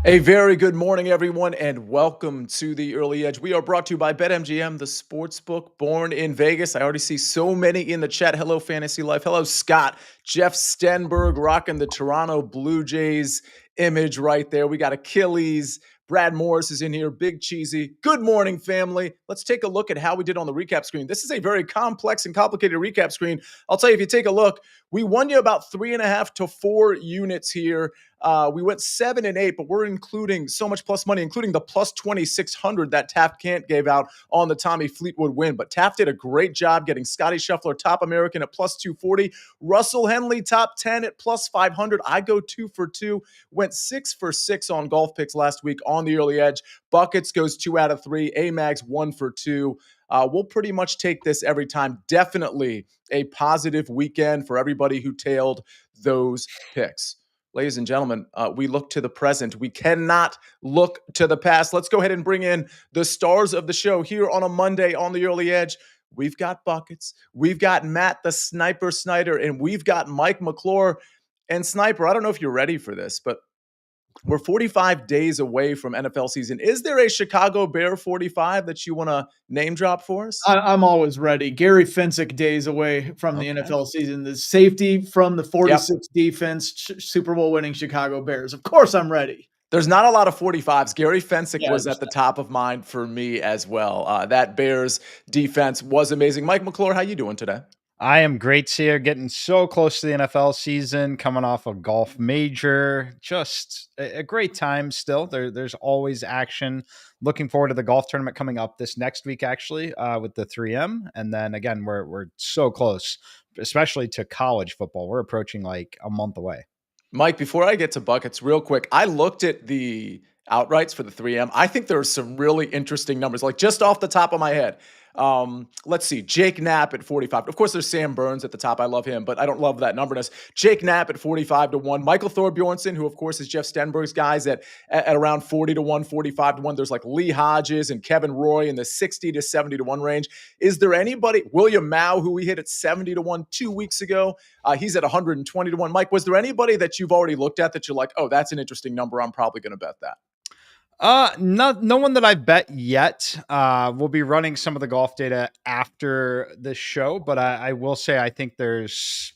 A very good morning, everyone, and welcome to the Early Edge. We are brought to you by BetMGM, the sports book born in Vegas. I already see so many in the chat. Hello, Fantasy Life. Hello, Scott. Jeff Stenberg rocking the Toronto Blue Jays image right there. We got Achilles. Brad Morris is in here. Big Cheesy. Good morning, family. Let's take a look at how we did on the recap screen. This is a very complex and complicated recap screen. I'll tell you, if you take a look, we won you about 3.5 to 4 units here. We went 7 and 8, but we're including so much plus money, including the plus 2,600 that Taft Can't gave out on the Tommy Fleetwood win. But Taft did a great job getting Scotty Scheffler top American at plus 240, Russell Henley top 10 at plus 500. I go 2 for 2, went 6 for 6 on golf picks last week on the Early Edge. Buckets goes 2 out of 3, Amags 1 for 2. We'll pretty much take this every time. Definitely a positive weekend for everybody who tailed those picks. Ladies and gentlemen, we look to the present. We cannot look to the past. Let's go ahead and bring in the stars of the show here on a Monday on the Early Edge. We've got Buckets. We've got Matt the Sniper Snyder, and we've got Mike McClure. And Sniper, I don't know if you're ready for this, but we're 45 days away from NFL season. Is there a Chicago Bear 45 that you want to name drop for us? I'm always ready. Gary Fensick days away from the NFL season. The safety from the 46 defense, Super Bowl winning Chicago Bears. Of course I'm ready. There's not a lot of 45s. Gary Fensick was at the top of mind for me as well. That Bears defense was amazing. Mike McClure, how you doing today? I am great, Sia. Getting so close to the NFL season, coming off a golf major. Just a great time still. There's always action. Looking forward to the golf tournament coming up this next week, actually, with the 3M. And then again, we're so close, especially to college football. We're approaching like a month away. Mike, before I get to Buckets, real quick, I looked at the outrights for the 3M. I think there are some really interesting numbers, like just off the top of my head. Let's see. Jake Knapp at 45. Of course, there's Sam Burns at the top. I love him, but I don't love that numberness. Jake Knapp at 45 to 1. Michael Thorbjornsen, who of course is Jeff Stenberg's guys at around 40 to 1, 45 to 1. There's like Lee Hodges and Kevin Roy in the 60 to 70 to 1 range. Is there anybody, William Mao, who we hit at 70 to 1 2 weeks ago? He's at 120 to 1. Mike, was there anybody that you've already looked at that you're like, oh, that's an interesting number. I'm probably going to bet that. No one that I've bet yet. We'll be running some of the golf data after the show, but I will say I think there's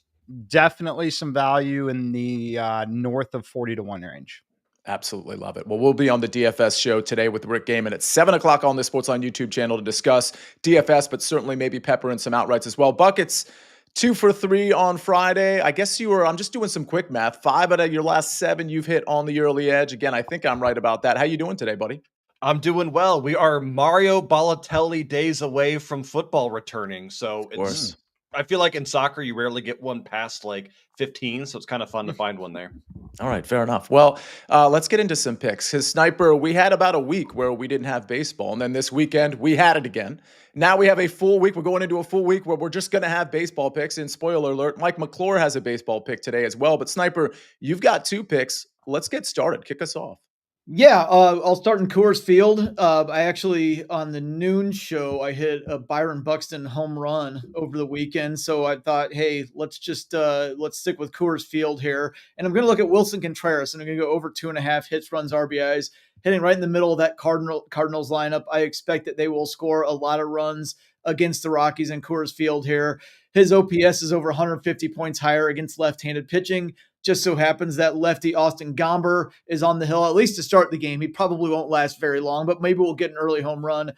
definitely some value in the north of 40 to 1 range. Absolutely love it. Well, we'll be on the DFS show today with Rick Gaiman at 7 o'clock on the SportsLine YouTube channel to discuss DFS, but certainly maybe pepper in some outrights as well. Buckets, 2 for 3 on Friday. I guess I'm just doing some quick math. 5 out of your last 7 you've hit on the Early Edge. Again, I think I'm right about that. How you doing today, buddy? I'm doing well. We are Mario Balotelli days away from football returning. So I feel like in soccer, you rarely get one past like 15. So it's kind of fun to find one there. All right, fair enough. Well, let's get into some picks. Because Sniper, we had about a week where we didn't have baseball. And then this weekend, we had it again. Now we have a full week. We're going into a full week where we're just going to have baseball picks. And spoiler alert, Mike McClure has a baseball pick today as well. But Sniper, you've got 2 picks. Let's get started. Kick us off. Yeah, I'll start in Coors Field. I actually, on the noon show, I hit a Byron Buxton home run over the weekend. So I thought, hey, let's stick with Coors Field here. And I'm going to look at Wilson Contreras, and I'm going to go over 2.5 hits, runs, RBIs, hitting right in the middle of that Cardinals lineup. I expect that they will score a lot of runs against the Rockies in Coors Field here. His OPS is over 150 points higher against left-handed pitching. Just so happens that lefty Austin Gomber is on the hill, at least to start the game. He probably won't last very long, but maybe we'll get an early home run.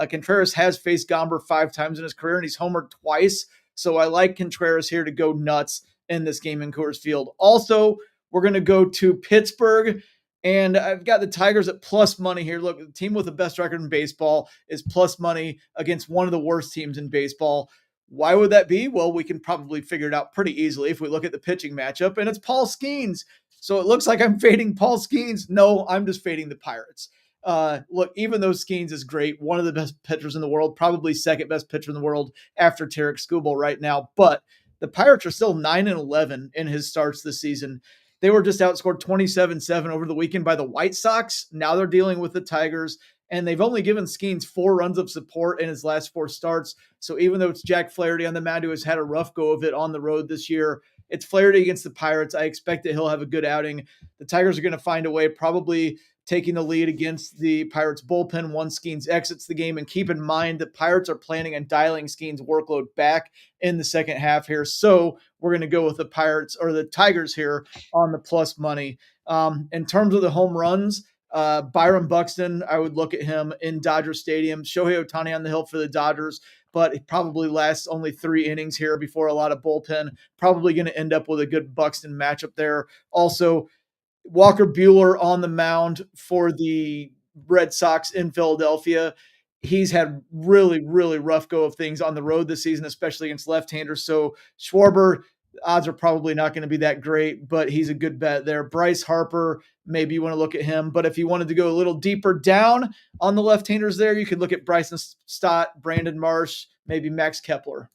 Contreras has faced Gomber 5 times in his career, and he's homered twice. So I like Contreras here to go nuts in this game in Coors Field. Also, we're going to go to Pittsburgh, and I've got the Tigers at plus money here. Look, the team with the best record in baseball is plus money against one of the worst teams in baseball. Why would that be? Well, we can probably figure it out pretty easily if we look at the pitching matchup, and it's Paul Skeens. So it looks like I'm fading Paul Skeens. No, I'm just fading the Pirates. Look, even though Skeens is great, one of the best pitchers in the world, probably second best pitcher in the world after Tarek Skubal right now, but the Pirates are still 9-11 in his starts this season. They were just outscored 27-7 over the weekend by the White Sox. Now they're dealing with the Tigers. And they've only given Skeens 4 runs of support in his last 4 starts. So even though it's Jack Flaherty on the mound who has had a rough go of it on the road this year, it's Flaherty against the Pirates. I expect that he'll have a good outing. The Tigers are going to find a way, probably taking the lead against the Pirates bullpen once Skeens exits the game. And keep in mind that Pirates are planning on dialing Skeens' workload back in the second half here. So we're going to go with the Pirates or the Tigers here on the plus money. In terms of the home runs, Byron Buxton, I would look at him in Dodger Stadium. Shohei Ohtani on the hill for the Dodgers, but it probably lasts only 3 innings here before a lot of bullpen. Probably going to end up with a good Buxton matchup there. Also, Walker Buehler on the mound for the Red Sox in Philadelphia. He's had really, really rough go of things on the road this season, especially against left-handers. So Schwarber, odds are probably not going to be that great, but he's a good bet there. Bryce Harper, maybe you want to look at him. But if you wanted to go a little deeper down on the left-handers there, you could look at Bryson Stott, Brandon Marsh, maybe Max Kepler.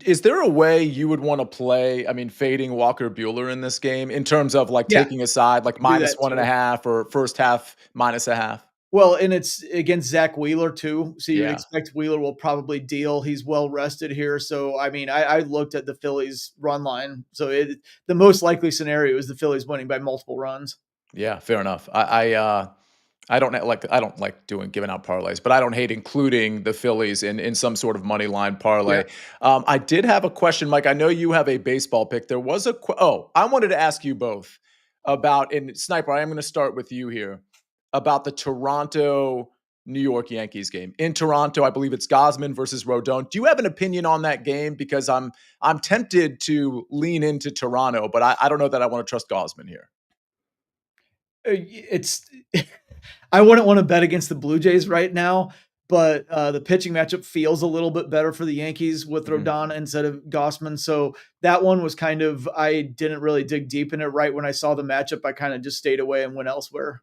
Is there a way you would want to play, fading Walker Buehler in this game in terms of taking a side, like minus 1.5 or first half minus a half? Well, and it's against Zach Wheeler too. So you would expect Wheeler will probably deal. He's well rested here. So, I looked at the Phillies run line. So the most likely scenario is the Phillies winning by multiple runs. Yeah, fair enough. I don't like giving out parlays, but I don't hate including the Phillies in some sort of money line parlay. Yeah. I did have a question, Mike. I know you have a baseball pick. There was I wanted to ask you both about, and Sniper, I am going to start with you here, about the Toronto New York Yankees game. In Toronto, I believe it's Gausman versus Rodon. Do you have an opinion on that game? Because I'm tempted to lean into Toronto, but I don't know that I want to trust Gausman here. I wouldn't want to bet against the Blue Jays right now, but the pitching matchup feels a little bit better for the Yankees with Rodon instead of Gausman. So that one was I didn't really dig deep in it. Right when I saw the matchup, I kind of just stayed away and went elsewhere.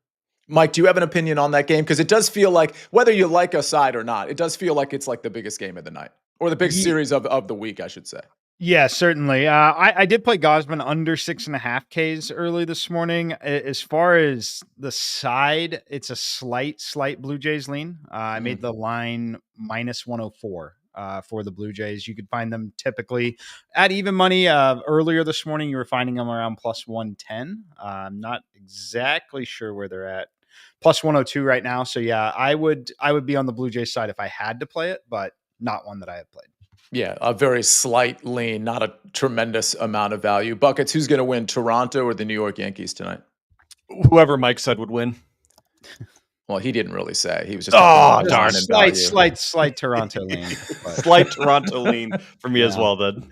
Mike, do you have an opinion on that game? Because it does feel like, whether you like a side or not, it does feel like it's like the biggest game of the night, or the big series of the week, I should say. Yeah, certainly. I did play Gausman under 6.5 Ks early this morning. As far as the side, it's a slight Blue Jays lean. I made the line minus 104 for the Blue Jays. You could find them typically at even money. Earlier this morning, you were finding them around plus 110. I'm not exactly sure where they're at. Plus 102 right now. So yeah, I would be on the Blue Jays side if I had to play it, but not one that I have played. Yeah, a very slight lean, not a tremendous amount of value. Buckets, who's going to win, Toronto or the New York Yankees tonight? Whoever Mike said would win. Well, he didn't really say. He was just darn, slight Toronto lean. Slight Toronto lean for me as well then.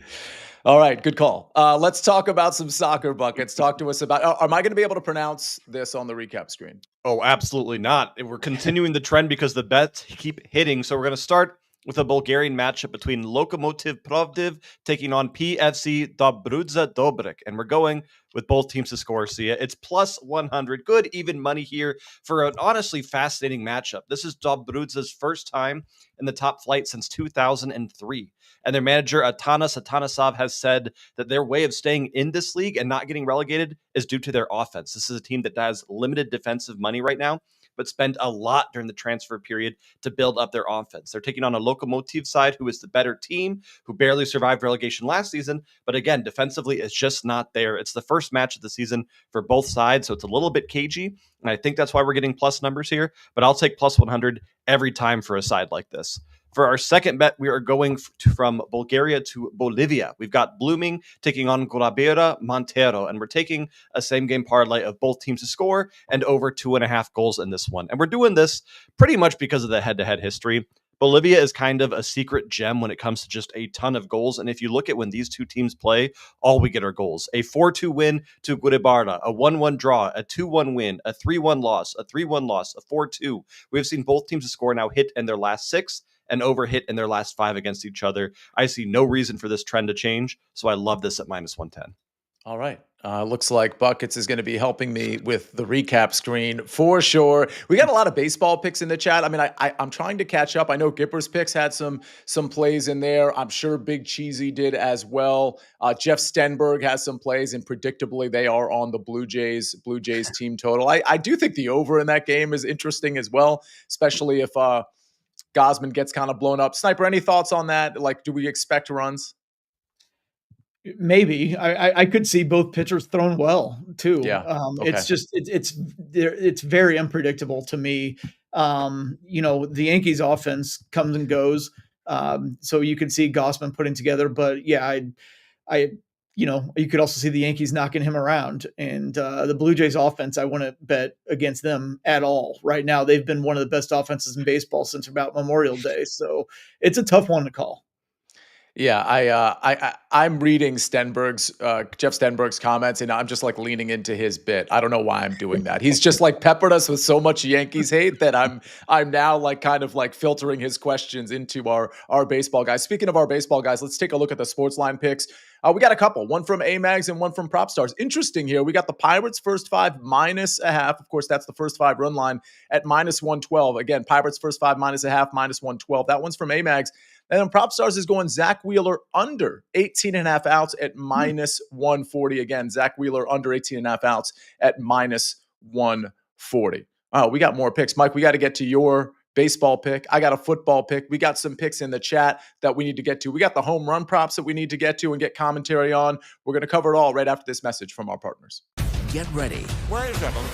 All right, good call. Let's talk about some soccer, Buckets. Talk to us about, am I going to be able to pronounce this on the recap screen? Oh, absolutely not. We're continuing the trend because the bets keep hitting. So we're going to start with a Bulgarian matchup between Lokomotiv Plovdiv taking on PFC Dobruja Dobrek. And we're going with both teams to score, Sia. It's plus 100. Good even money here for an honestly fascinating matchup. This is Dobruja's first time in the top flight since 2003. And their manager, Atanas Atanasov, has said that their way of staying in this league and not getting relegated is due to their offense. This is a team that has limited defensive money right now, but spend a lot during the transfer period to build up their offense. They're taking on a Lokomotiv side who is the better team, who barely survived relegation last season, but again, defensively is just not there. It's the first match of the season for both sides, so it's a little bit cagey, and I think that's why we're getting plus numbers here, but I'll take plus 100 every time for a side like this. For our second bet, we are going from Bulgaria to Bolivia. We've got Blooming taking on Guadalajara Montero, and we're taking a same-game parlay of both teams to score and over 2.5 goals in this one. And we're doing this pretty much because of the head-to-head history. Bolivia is kind of a secret gem when it comes to just a ton of goals. And if you look at when these two teams play, all we get are goals. A 4-2 win to Guadalajara, a 1-1 draw, a 2-1 win, a 3-1 loss, a 3-1 loss, a 4-2. We've seen both teams to score now hit in their last 6 and over hit in their last 5 against each other. I see no reason for this trend to change, so I love this at minus 110. All right. Looks like Buckets is going to be helping me with the recap screen for sure. We got a lot of baseball picks in the chat. I'm trying to catch up. I know Gipper's picks had some plays in there. I'm sure Big Cheesy did as well. Jeff Stenberg has some plays, and predictably they are on the Blue Jays team total. I do think the over in that game is interesting as well, especially if Gausman gets kind of blown up. Sniper, any thoughts on that? Like, do we expect runs? Maybe I could see both pitchers thrown well too. Yeah. Okay. It's just it's very unpredictable to me. The Yankees offense comes and goes. So you could see Gossman putting together, but yeah, I you could also see the Yankees knocking him around, and the Blue Jays offense. I wouldn't bet against them at all right now. They've been one of the best offenses in baseball since about Memorial Day, so it's a tough one to call. Yeah, I'm reading Jeff Stenberg's comments, and I'm just like leaning into his bit. I don't know why I'm doing that. He's just like peppered us with so much Yankees hate that I'm now like kind of like filtering his questions into our baseball guys. Speaking of our baseball guys, let's take a look at the SportsLine picks. We got a couple, one from Amags and one from Prop Stars. Interesting here. We got the Pirates first five minus a half. Of course, that's the first five run line at minus 112. Again, Pirates first five minus a half, minus 112. That one's from Amags. And then Prop Stars is going Zach Wheeler under 18.5 outs at minus 140. Again, Zach Wheeler under 18.5 outs at minus 140. We got more picks. Mike, we got to get to your baseball pick. I got a football pick. We got some picks in the chat that we need to get to. We got the home run props that we need to get to and get commentary on. We're going to cover it all right after this message from our partners. Get ready. Wait a second.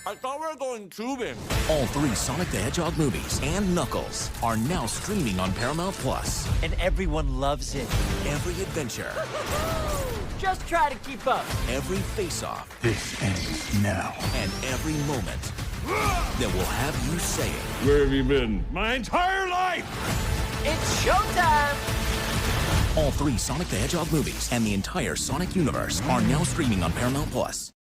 I thought we were going tubing. All three Sonic the Hedgehog movies and Knuckles are now streaming on Paramount Plus. And everyone loves it. Every adventure, Just try to keep up. every face-off, This ends now. and every moment that will have you saying, Where have you been? My entire life! It's showtime. all three Sonic the Hedgehog movies and the entire Sonic universe are now streaming on Paramount Plus.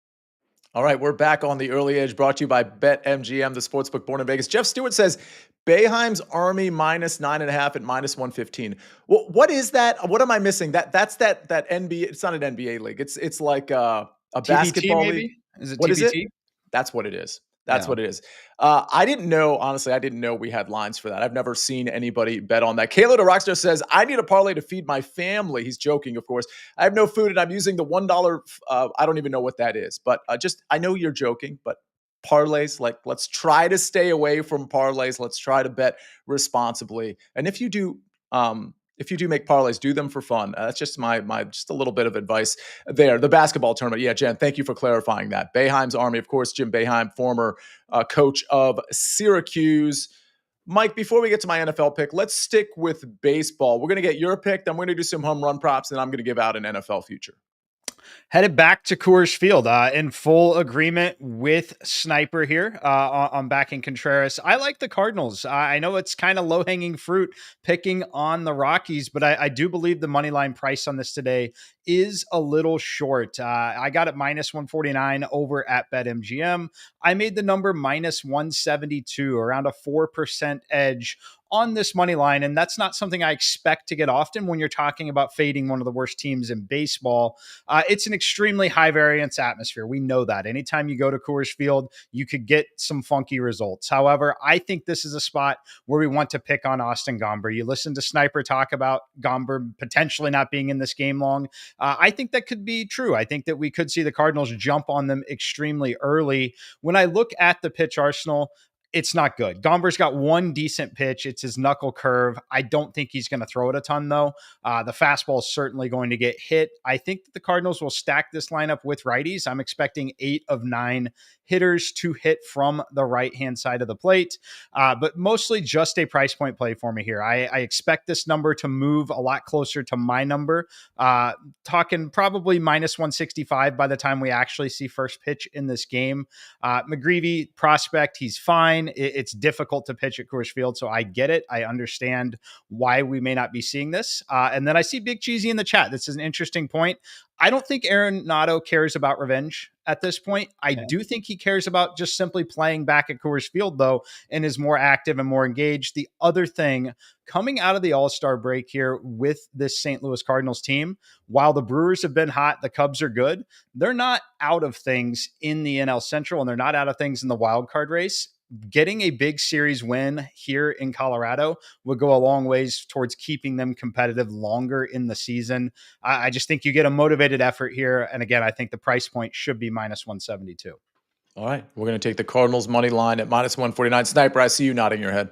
All right, we're back on the early edge, brought to you by BetMGM, the sportsbook born in Vegas. Jeff Stewart says Boeheim's Army minus 9.5 at minus 115. Well, what is that? What am I missing? That's that NBA. It's not an NBA league. It's like a TBT, basketball maybe? league. Is it What is it? TBT? That's what it is. That's Yeah. what it is. I didn't know, honestly, I didn't know we had lines for that. I've never seen anybody bet on that. Kayla the Rockstar says, I need a parlay to feed my family. He's joking, of course. I have no food and I'm using the $1. I don't even know what that is, but I know you're joking, but parlays, like let's try to stay away from parlays. Let's try to bet responsibly. And if you do make parlays, do them for fun. That's just my just a little bit of advice there. The basketball tournament. Yeah, Jen, thank you for clarifying that. Boeheim's Army, of course, Jim Boeheim, former coach of Syracuse. Mike, before we get to my NFL pick, let's stick with baseball. We're going to get your pick, then we're going to do some home run props, and I'm going to give out an NFL future. Headed back to Coors Field in full agreement with Sniper here on backing Contreras. I like the Cardinals. I know it's kind of low-hanging fruit picking on the Rockies, but I do believe the money line price on this today is a little short. I got it minus 149 over at BetMGM. I made the number minus 172, around a 4% edge on this money line. And that's not something I expect to get often when you're talking about fading one of the worst teams in baseball. It's an extremely high variance atmosphere. We know that. Anytime you go to Coors Field, you could get some funky results. However, I think this is a spot where we want to pick on Austin Gomber. You listen to Sniper talk about Gomber potentially not being in this game long. I think that could be true. I think that we could see the Cardinals jump on them extremely early. When I look at the pitch arsenal, it's not good. Gomber's got one decent pitch. It's his knuckle curve. I don't think he's going to throw it a ton, though. The fastball is certainly going to get hit. I think that the Cardinals will stack this lineup with righties. I'm expecting 8 of 9 hitters to hit from the right-hand side of the plate, but mostly just a price point play for me here. I expect this number to move a lot closer to my number, talking probably minus 165 by the time we actually see first pitch in this game. McGreevy prospect, he's fine. It's difficult to pitch at Coors Field, so I get it. I understand why we may not be seeing this. And then I see Big Cheesy in the chat. This is an interesting point. I don't think Arenado cares about revenge at this point. I do think he cares about just simply playing back at Coors Field, though, and is more active and more engaged. The other thing, coming out of the All-Star break here with this St. Louis Cardinals team, while the Brewers have been hot, the Cubs are good, they're not out of things in the NL Central, and they're not out of things in the wild card race. Getting a big series win here in Colorado would go a long ways towards keeping them competitive longer in the season. I just think you get a motivated effort here. And again, I think the price point should be minus 172. All right, we're going to take the Cardinals money line at minus 149. Sniper, I see you nodding your head.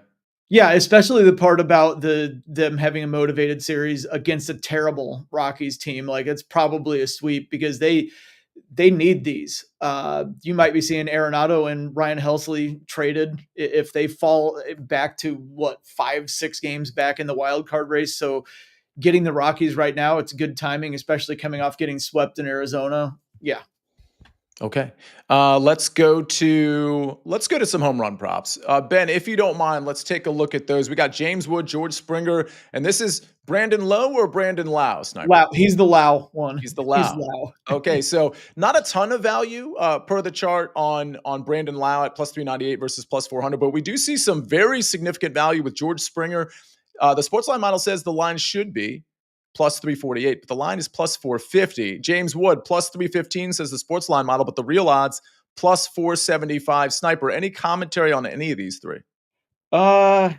Yeah, especially the part about them having a motivated series against a terrible Rockies team. Like, it's probably a sweep because they need these. You might be seeing Arenado and Ryan Helsley traded if they fall back to 5-6 games back in the wild card race. So getting the Rockies right now, it's good timing, especially coming off getting swept in Arizona. Yeah. Okay. Let's go to some home run props. Ben, if you don't mind, let's take a look at those. We got James Wood, George Springer, and this is Brandon Lowe or Brandon Lau, Sniper? Wow, he's the Lau one. He's the Lau. He's Lau. Okay, so not a ton of value per the chart on Brandon Lau at plus 398 versus plus 400, but we do see some very significant value with George Springer. The SportsLine model says the line should be plus 348, but the line is plus 450. James Wood, plus 315, says the SportsLine model, but the real odds, plus 475. Sniper, any commentary on any of these three? Well,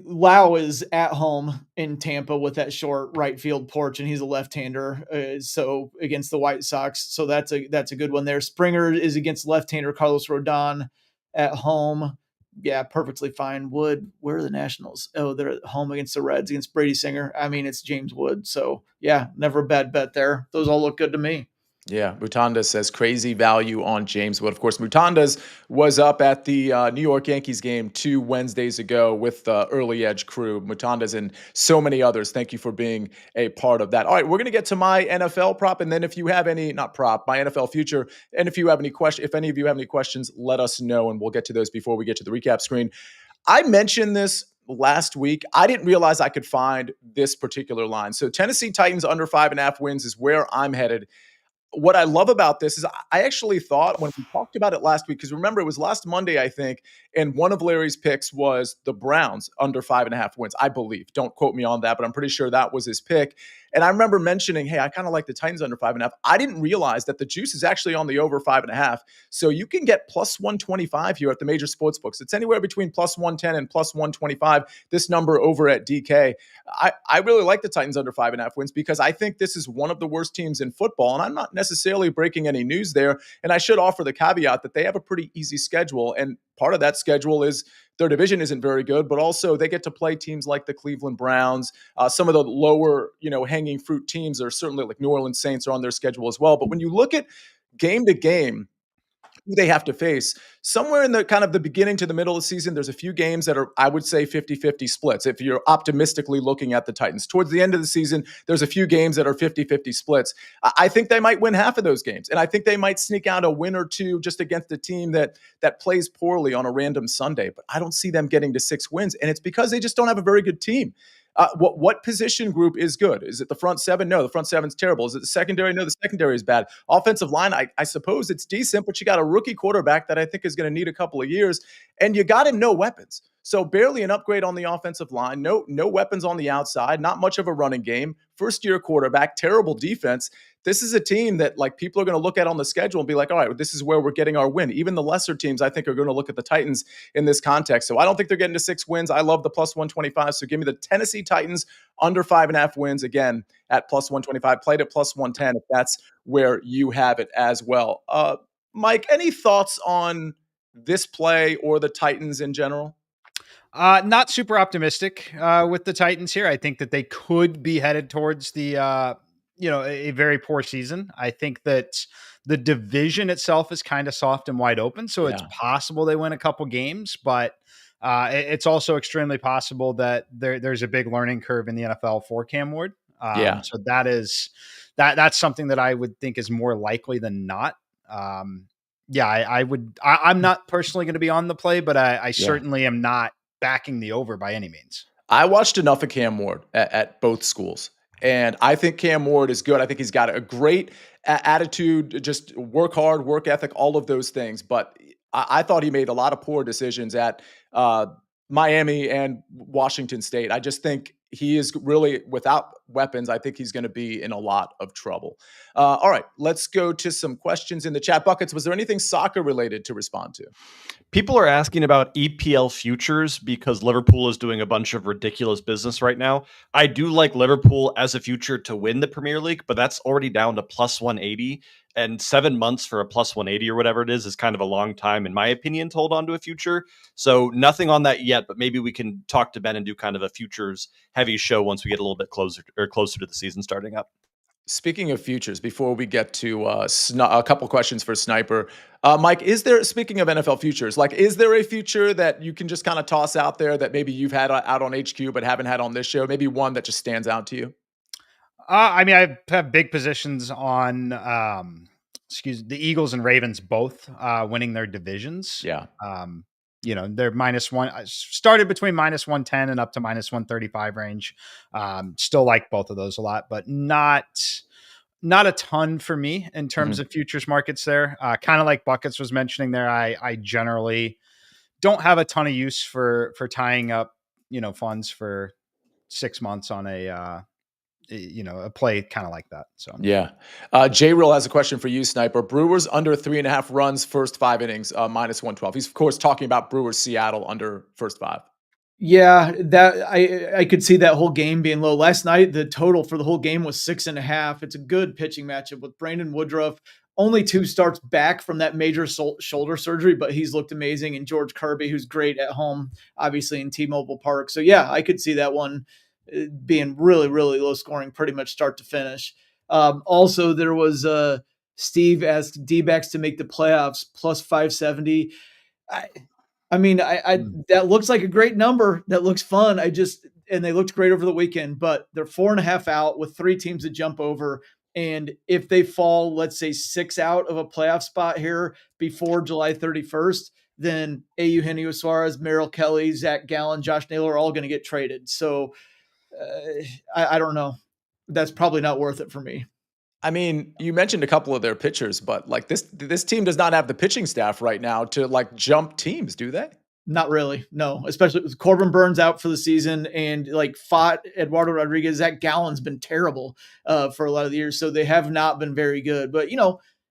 Lau is at home in Tampa with that short right field porch, and he's a left-hander. So against the White Sox, so that's a good one there. Springer is against left-hander Carlos Rodon at home. Yeah, perfectly fine. Wood, where are the Nationals? Oh, they're at home against the Reds, against Brady Singer. I mean, it's James Wood. So yeah, never a bad bet there. Those all look good to me. Yeah, Mutandas says crazy value on James Wood. Of course, Mutandas was up at the New York Yankees game 2 Wednesdays ago with the Early Edge crew. Mutandas and so many others. Thank you for being a part of that. All right, we're going to get to my NFL prop, and then if you have any, not prop, my NFL future, and if you have any question, if any of you have any questions, let us know, and we'll get to those before we get to the recap screen. I mentioned this last week. I didn't realize I could find this particular line. So Tennessee Titans under 5.5 wins is where I'm headed. What I love about this is I actually thought when we talked about it last week, because remember, it was last Monday, I think, and one of Larry's picks was the Browns under 5.5 wins, I believe. Don't quote me on that, but I'm pretty sure that was his pick. And I remember mentioning, hey, I kind of like the Titans under 5.5. I didn't realize that the juice is actually on the over 5.5. So you can get plus 125 here at the major sports books. It's anywhere between plus 110 and plus 125. This number over at DK. I really like the Titans under 5.5 wins because I think this is one of the worst teams in football. And I'm not necessarily breaking any news there. And I should offer the caveat that they have a pretty easy schedule. And part of that schedule is their division isn't very good, but also they get to play teams like the Cleveland Browns. Some of the lower, hanging fruit teams are certainly like New Orleans Saints are on their schedule as well. But when you look at game to game, who they have to face, somewhere in the kind of the beginning to the middle of the season, there's a few games that are, I would say, 50-50 splits. If you're optimistically looking at the Titans towards the end of the season, there's a few games that are 50-50 splits. I think they might win half of those games. And I think they might sneak out a win or two just against a team that plays poorly on a random Sunday. But I don't see them getting to 6 wins. And it's because they just don't have a very good team. What position group is good? Is it the front seven? No, the front seven's terrible. Is it the secondary? No, the secondary is bad. Offensive line, I suppose it's decent, but you got a rookie quarterback that I think is going to need a couple of years, and you got him no weapons. So barely an upgrade on the offensive line, no weapons on the outside, not much of a running game, first-year quarterback, terrible defense. This is a team that like people are going to look at on the schedule and be like, all right, this is where we're getting our win. Even the lesser teams, I think, are going to look at the Titans in this context. So I don't think they're getting to 6 wins. I love the plus 125. So give me the Tennessee Titans under 5.5 wins again at plus 125. Played at plus 110 if that's where you have it as well. Mike, any thoughts on this play or the Titans in general? Not super optimistic with the Titans here. I think that they could be headed towards the a very poor season. I think that the division itself is kind of soft and wide open, so it's possible they win a couple games, but it's also extremely possible that there's a big learning curve in the NFL for Cam Ward. So that's something that I would think is more likely than not. I'm not personally going to be on the play, but I certainly am not backing the over by any means. I watched enough of Cam Ward at both schools, and I think Cam Ward is good. I think he's got a great attitude, just work hard, work ethic, all of those things. But I thought he made a lot of poor decisions at Miami and Washington State. I just think he is really without weapons. I think he's going to be in a lot of trouble. All right, let's go to some questions in the chat buckets. Was there anything soccer related to respond to? People are asking about EPL futures because Liverpool is doing a bunch of ridiculous business right now. I do like Liverpool as a future to win the Premier League, but that's already down to plus 180. and 7 months for a plus 180 or whatever it is kind of a long time, in my opinion, to hold on to a future. So nothing on that yet, but maybe we can talk to Ben and do kind of a futures heavy show once we get a little bit closer to the season starting up. Speaking of futures, before we get to a couple questions for Sniper, Mike, speaking of NFL futures, like, is there a future that you can just kind of toss out there that maybe you've had out on HQ but haven't had on this show? Maybe one that just stands out to you? I mean, I have big positions on, the Eagles and Ravens both winning their divisions. Yeah. They're -1. I started between -110 and up to -135 range. Still like both of those a lot, but not a ton for me in terms of futures markets there. Kind of like Buckets was mentioning there. I generally don't have a ton of use for tying up, funds for 6 months on a play kind of like that. So yeah. J Real has a question for you, Sniper. Brewers under 3.5 runs first 5 innings, -112. He's of course talking about Brewers Seattle under first 5. Yeah, that I could see that whole game being low. Last night, the total for the whole game was 6.5. It's a good pitching matchup with Brandon Woodruff. Only 2 starts back from that major shoulder surgery, but he's looked amazing. And George Kirby, who's great at home, obviously in T-Mobile Park. So yeah, I could see that one being really, really low scoring, pretty much start to finish. Also, there was Steve asked D-backs to make the playoffs plus 570. I mean, that looks like a great number. That looks fun. And they looked great over the weekend, but they're 4.5 out with 3 teams to jump over. And if they fall, let's say 6 out of a playoff spot here before July 31st, then Eugenio Suarez, Merrill Kelly, Zach Gallen, Josh Naylor are all going to get traded. So I don't know. That's probably not worth it for me. I mean, you mentioned a couple of their pitchers, but like this team does not have the pitching staff right now to like jump teams, do they? Not really. No, especially with Corbin Burns out for the season and like fought Eduardo Rodriguez. Zach Gallen's been terrible for a lot of the years. So they have not been very good, but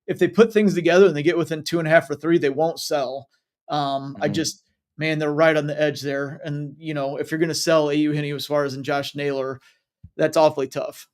if they put things together and they get within 2.5 or 3, they won't sell. They're right on the edge there. And, if you're going to sell Eugenio Suarez and Josh Naylor, that's awfully tough.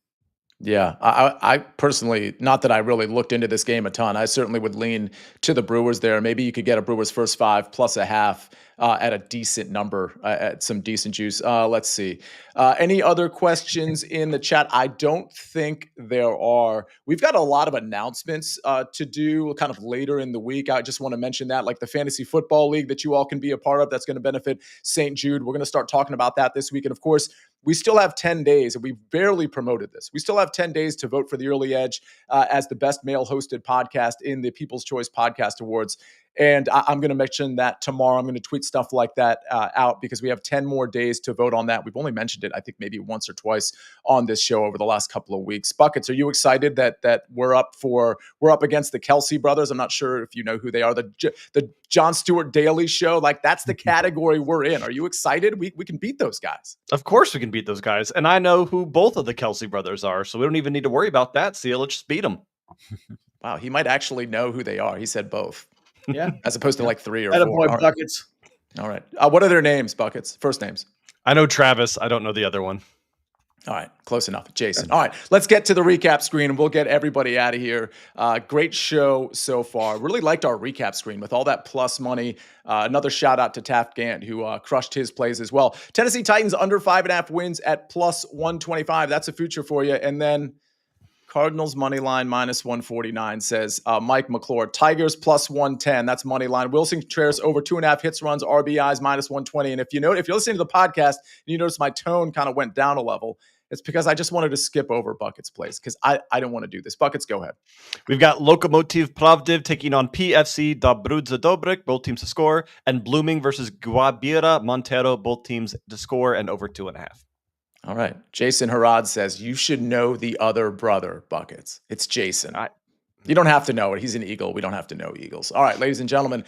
Yeah, I personally, not that I really looked into this game a ton, I certainly would lean to the Brewers there. Maybe you could get a Brewers first 5 plus a half at a decent number, at some decent juice. Let's see. Any other questions in the chat? I don't think there are. We've got a lot of announcements to do kind of later in the week. I just want to mention that, like the Fantasy Football League that you all can be a part of, that's going to benefit St. Jude. We're going to start talking about that this week. And of course, we still have 10 days, and we barely promoted this. We still have 10 days to vote for The Early Edge as the best male-hosted podcast in the People's Choice Podcast Awards. And I'm going to mention that tomorrow. I'm going to tweet stuff like that out because we have 10 more days to vote on that. We've only mentioned it, I think, maybe once or twice on this show over the last couple of weeks. Buckets, are you excited that we're up against the Kelsey brothers? I'm not sure if you know who they are. The Jon Stewart Daily Show, like that's the category we're in. Are you excited? We can beat those guys. Of course we can beat those guys. And I know who both of the Kelsey brothers are, so we don't even need to worry about that, Sia. Let's just beat them. Wow, he might actually know who they are. He said both. Yeah. As opposed to like 3 or 4. Attaboy, Buckets. All right. What are their names, Buckets? First names. I know Travis. I don't know the other one. All right. Close enough. Jason. All right. Let's get to the recap screen and we'll get everybody out of here. Great show so far. Really liked our recap screen with all that plus money. Another shout out to Taft Gant, who crushed his plays as well. Tennessee Titans under 5.5 wins at plus 125. That's a future for you. And then Cardinals money line minus 149 says Mike McClure. Tigers plus 110. That's money line. Wilson Contreras over 2.5 hits, runs, RBIs minus 120. And if you're listening to the podcast and you notice my tone kind of went down a level, it's because I just wanted to skip over Buckets plays because I don't want to do this. Buckets, go ahead. We've got Lokomotiv Plovdiv taking on PFC Dobrudza Dobrik, both teams to score, and Blooming versus Guabira Montero, both teams to score and over 2.5. All right. Jason Harad says, you should know the other brother, Buckets. It's Jason. You don't have to know it. He's an Eagle. We don't have to know Eagles. All right, ladies and gentlemen,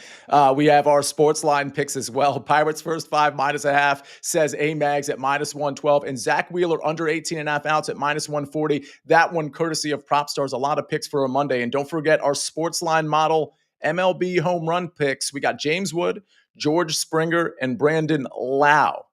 we have our SportsLine picks as well. Pirates first 5 minus a half says A-Mags at minus 112. And Zach Wheeler under 18.5 outs at minus 140. That one courtesy of Prop Stars. A lot of picks for a Monday. And don't forget our SportsLine model MLB home run picks. We got James Wood, George Springer, and Brandon Lau.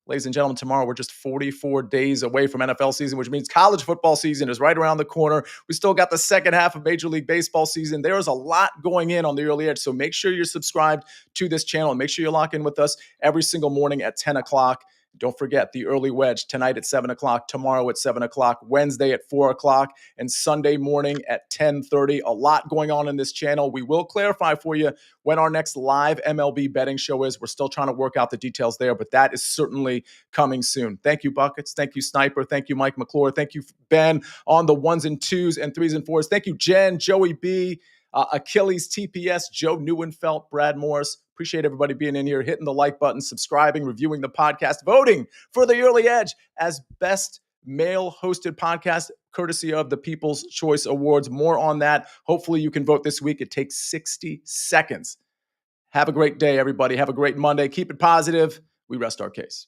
Ladies and gentlemen, tomorrow we're just 44 days away from NFL season, which means college football season is right around the corner. We still got the second half of Major League Baseball season. There is a lot going in on the early edge, so make sure you're subscribed to this channel and make sure you lock in with us every single morning at 10 o'clock. Don't forget the early wedge tonight at 7 o'clock, tomorrow at 7 o'clock, Wednesday at 4 o'clock, and Sunday morning at 10:30. A lot going on in this channel. We will clarify for you when our next live MLB betting show is. We're still trying to work out the details there, but that is certainly coming soon. Thank you, Buckets. Thank you, Sniper. Thank you, Mike McClure. Thank you, Ben, on the 1s and 2s and 3s and 4s. Thank you, Jen, Joey B., Achilles, TPS, Joe Neuenfeld, Brad Morris. Appreciate everybody being in here, hitting the like button, subscribing, reviewing the podcast, voting for the Early Edge as best male-hosted podcast, courtesy of the People's Choice Awards. More on that. Hopefully you can vote this week. It takes 60 seconds. Have a great day, everybody. Have a great Monday. Keep it positive. We rest our case.